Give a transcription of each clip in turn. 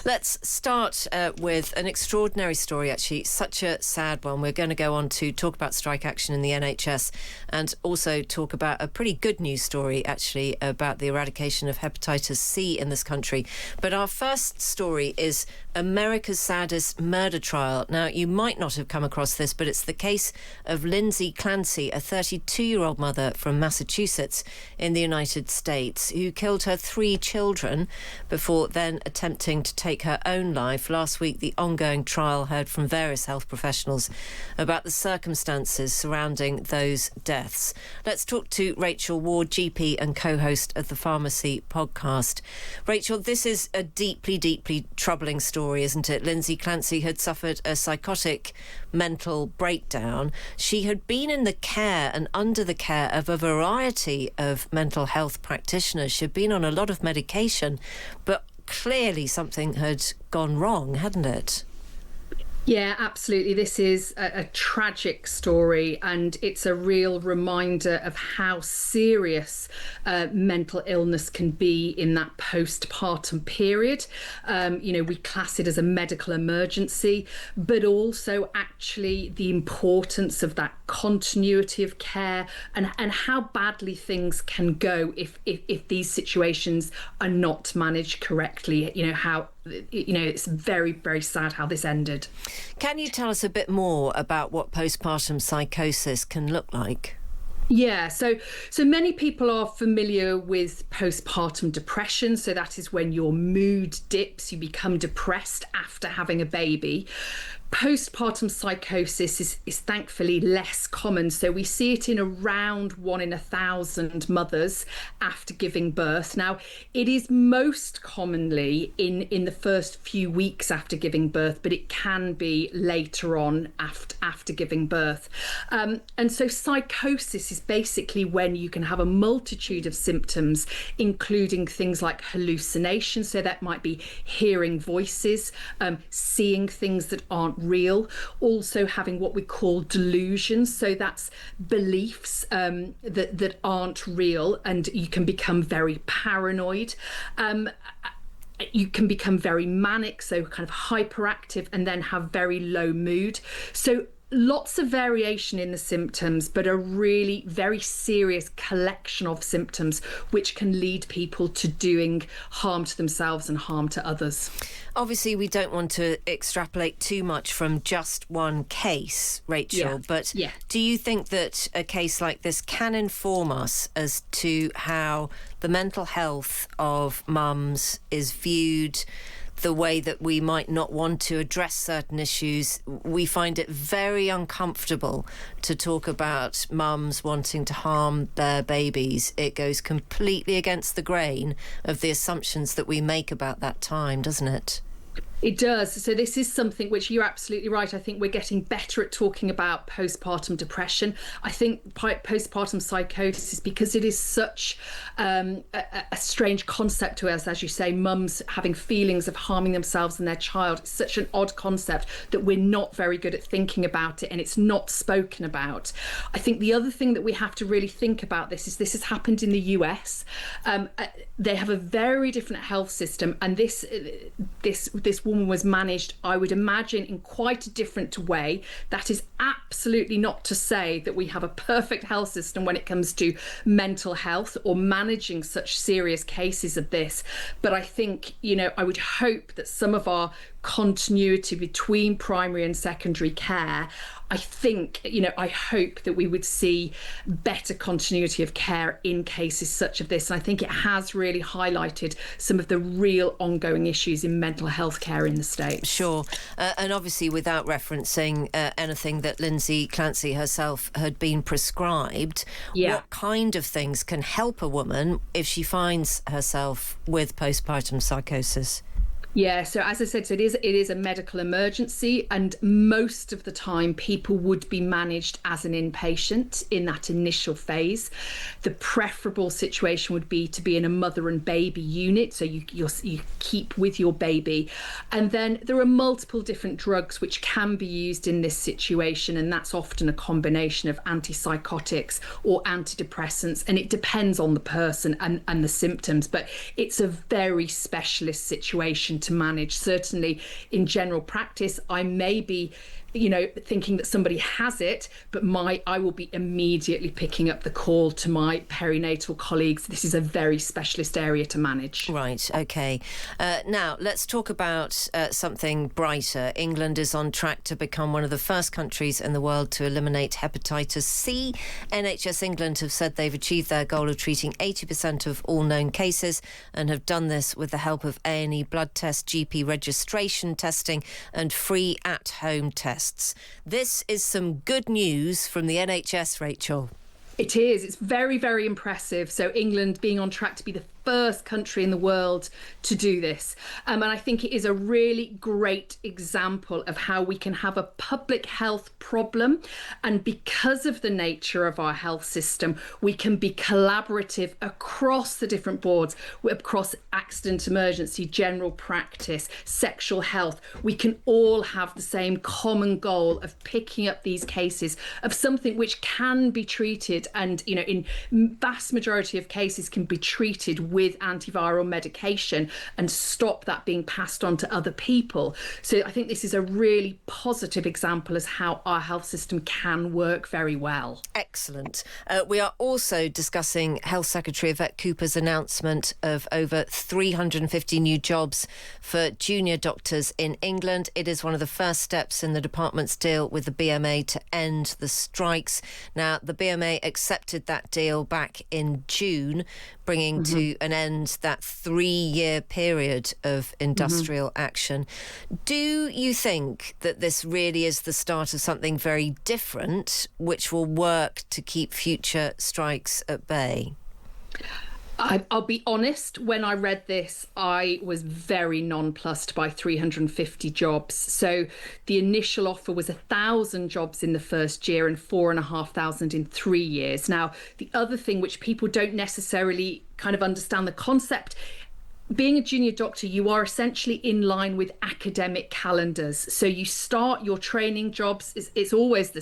Let's start with an extraordinary story, actually, such a sad one. We're going to go on to talk about strike action in the NHS and also talk about a pretty good news story, actually, about the eradication of hepatitis C in this country. But our first story is America's saddest murder trial. Now, you might not have come across this, but it's the case of Lindsay Clancy, a 32-year-old mother from Massachusetts in the United States, who killed her 3 children before then attempting to take her own life. Last week, the ongoing trial heard from various health professionals about the circumstances surrounding those deaths. Let's talk to Rachel Ward, GP and co-host of the Pharmacy podcast. Rachel, this is a deeply, deeply troubling story, isn't it? Lindsay Clancy had suffered a psychotic mental breakdown. She had been in the care and under the care of a variety of mental health practitioners. She'd been on a lot of medication, but clearly something had gone wrong, hadn't it? Yeah, absolutely. This is a tragic story, and it's a real reminder of how serious mental illness can be in that postpartum period. We class it as a medical emergency, but also actually the importance of that continuity of care and how badly things can go if these situations are not managed correctly. It's very, very sad how this ended. Can you tell us a bit more about what postpartum psychosis can look like? Yeah, so many people are familiar with postpartum depression. So that is when your mood dips, you become depressed after having a baby. Postpartum psychosis is thankfully less common. So we see it in around 1 in 1,000 mothers after giving birth. Now, it is most commonly in the first few weeks after giving birth, but it can be later on after giving birth. And so psychosis is basically when you can have a multitude of symptoms, including things like hallucinations. So that might be hearing voices, seeing things that aren't real, also having what we call delusions. So that's beliefs that aren't real, and you can become very paranoid. You can become very manic, so kind of hyperactive, and then have very low mood. So lots of variation in the symptoms, but a really very serious collection of symptoms which can lead people to doing harm to themselves and harm to others. Obviously, we don't want to extrapolate too much from just one case, Rachel, but do you think that a case like this can inform us as to how the mental health of mums is viewed, the way that we might not want to address certain issues? We find it very uncomfortable to talk about mums wanting to harm their babies. It goes completely against the grain of the assumptions that we make about that time, doesn't it? It does. So this is something which you're absolutely right. I think we're getting better at talking about postpartum depression. I think postpartum psychosis, because it is such a strange concept to us, as you say, mums having feelings of harming themselves and their child. It's such an odd concept that we're not very good at thinking about it, and it's not spoken about. I think the other thing that we have to really think about this has happened in the US. They have a very different health system, and this woman was managed, I would imagine, in quite a different way. That is absolutely not to say that we have a perfect health system when it comes to mental health or managing such serious cases of this. But I think, I would hope that some of our continuity between primary and secondary care, I hope that we would see better continuity of care in cases such of this. And I think it has really highlighted some of the real ongoing issues in mental health care in the States. Sure. And obviously without referencing anything that Lindsay Clancy herself had been prescribed, what kind of things can help a woman if she finds herself with postpartum psychosis? Yeah, so as I said, it is a medical emergency, and most of the time people would be managed as an inpatient in that initial phase. The preferable situation would be to be in a mother and baby unit, so you keep with your baby. And then there are multiple different drugs which can be used in this situation, and that's often a combination of antipsychotics or antidepressants, and it depends on the person and the symptoms, but it's a very specialist situation position to manage. Certainly in general practice, I may be thinking that somebody has it, but I will be immediately picking up the call to my perinatal colleagues. This is a very specialist area to manage. Right, okay. Now, let's talk about something brighter. England is on track to become one of the first countries in the world to eliminate hepatitis C. NHS England have said they've achieved their goal of treating 80% of all known cases and have done this with the help of A&E blood test, GP registration testing and free at-home tests. This is some good news from the NHS, Rachel. It is. It's very, very impressive. So England being on track to be the first country in the world to do this. And I think it is a really great example of how we can have a public health problem. And because of the nature of our health system, we can be collaborative across the different boards, across accident, emergency, general practice, sexual health. We can all have the same common goal of picking up these cases of something which can be treated and, in vast majority of cases can be treated with antiviral medication and stop that being passed on to other people. So I think this is a really positive example as how our health system can work very well. Excellent. We are also discussing Health Secretary Yvette Cooper's announcement of over 350 new jobs for junior doctors in England. It is one of the first steps in the department's deal with the BMA to end the strikes. Now, the BMA accepted that deal back in June, bringing to an end that 3-year period of industrial action. Do you think that this really is the start of something very different, which will work to keep future strikes at bay? I'll be honest, when I read this, I was very nonplussed by 350 jobs. So the initial offer was 1,000 jobs in the first year and 4,500 in 3 years. Now, the other thing which people don't necessarily kind of understand the concept, being a junior doctor, you are essentially in line with academic calendars. So you start your training jobs, it's always the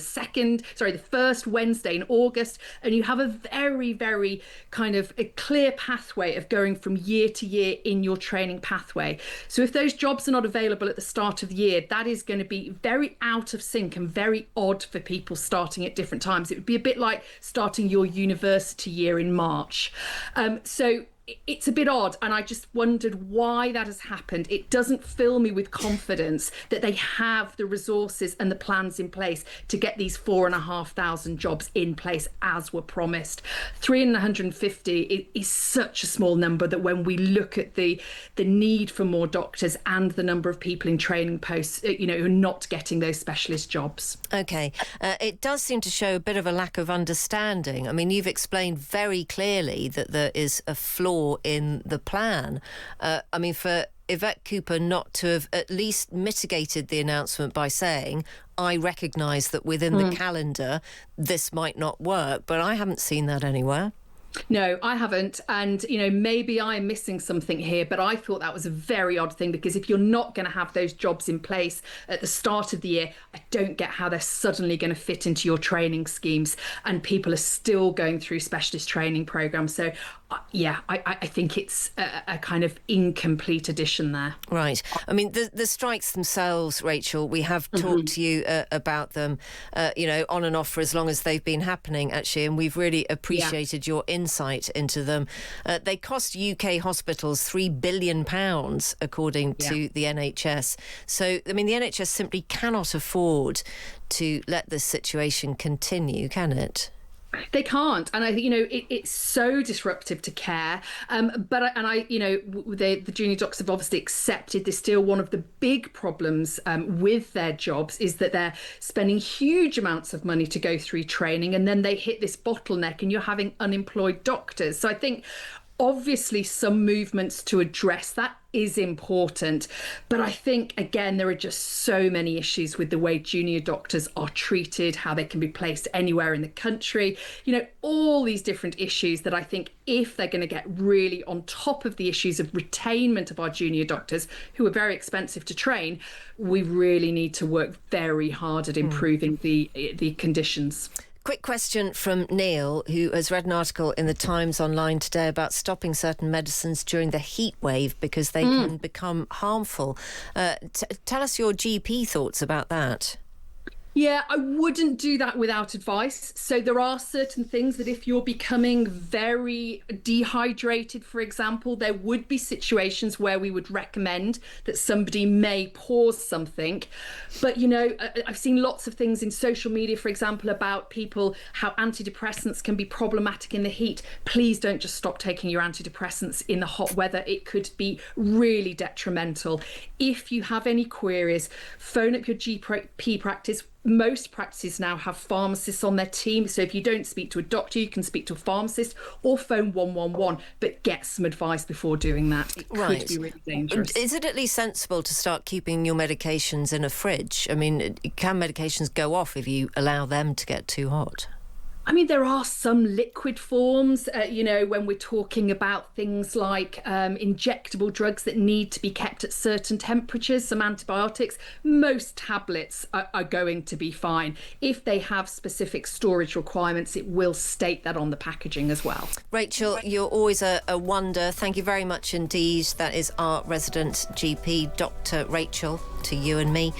first Wednesday in August, and you have a very, very kind of a clear pathway of going from year to year in your training pathway. So if those jobs are not available at the start of the year, that is going to be very out of sync and very odd for people starting at different times. It would be a bit like starting your university year in March. So it's a bit odd, and I just wondered why that has happened. It doesn't fill me with confidence that they have the resources and the plans in place to get these 4,500 jobs in place as were promised. 350 is such a small number that when we look at the need for more doctors and the number of people in training posts, who are not getting those specialist jobs. OK. It does seem to show a bit of a lack of understanding. I mean, you've explained very clearly that there is a flaw in the plan. I mean, for Yvette Cooper not to have at least mitigated the announcement by saying, I recognise that within the calendar this might not work, but I haven't seen that anywhere. No, I haven't. And, maybe I'm missing something here, but I thought that was a very odd thing, because if you're not going to have those jobs in place at the start of the year, I don't get how they're suddenly going to fit into your training schemes, and people are still going through specialist training programs. So, I think it's a kind of incomplete addition there. Right. I mean, the strikes themselves, Rachel, we have talked to you about them, on and off for as long as they've been happening, actually, and we've really appreciated your insight into them. They cost UK hospitals £3 billion, according to the NHS. So, I mean, the NHS simply cannot afford to let this situation continue, can it? They can't, and I think it's so disruptive to care. The junior doctors have obviously accepted this deal. One of the big problems with their jobs is that they're spending huge amounts of money to go through training, and then they hit this bottleneck, and you're having unemployed doctors. So I think obviously some movements to address that is important, but I think again there are just so many issues with the way junior doctors are treated, how they can be placed anywhere in the country, all these different issues that I think if they're going to get really on top of the issues of retainment of our junior doctors, who are very expensive to train, we really need to work very hard at improving the conditions. Quick question from Neil, who has read an article in the Times online today about stopping certain medicines during the heat wave because they can become harmful. Tell us your GP thoughts about that. Yeah, I wouldn't do that without advice. So there are certain things that if you're becoming very dehydrated, for example, there would be situations where we would recommend that somebody may pause something. But, you know, I've seen lots of things in social media, for example, about people, how antidepressants can be problematic in the heat. Please don't just stop taking your antidepressants in the hot weather. It could be really detrimental. If you have any queries, phone up your GP practice. Most practices now have pharmacists on their team. So if you don't speak to a doctor, you can speak to a pharmacist or phone 111, but get some advice before doing that. It could be really dangerous. Is it at least sensible to start keeping your medications in a fridge? I mean, can medications go off if you allow them to get too hot? I mean, there are some liquid forms, you know, when we're talking about things like injectable drugs that need to be kept at certain temperatures, some antibiotics. Most tablets are going to be fine. If they have specific storage requirements, it will state that on the packaging as well. Rachel, you're always a wonder. Thank you very much indeed. That is our resident GP, Dr. Rachel, to you and me.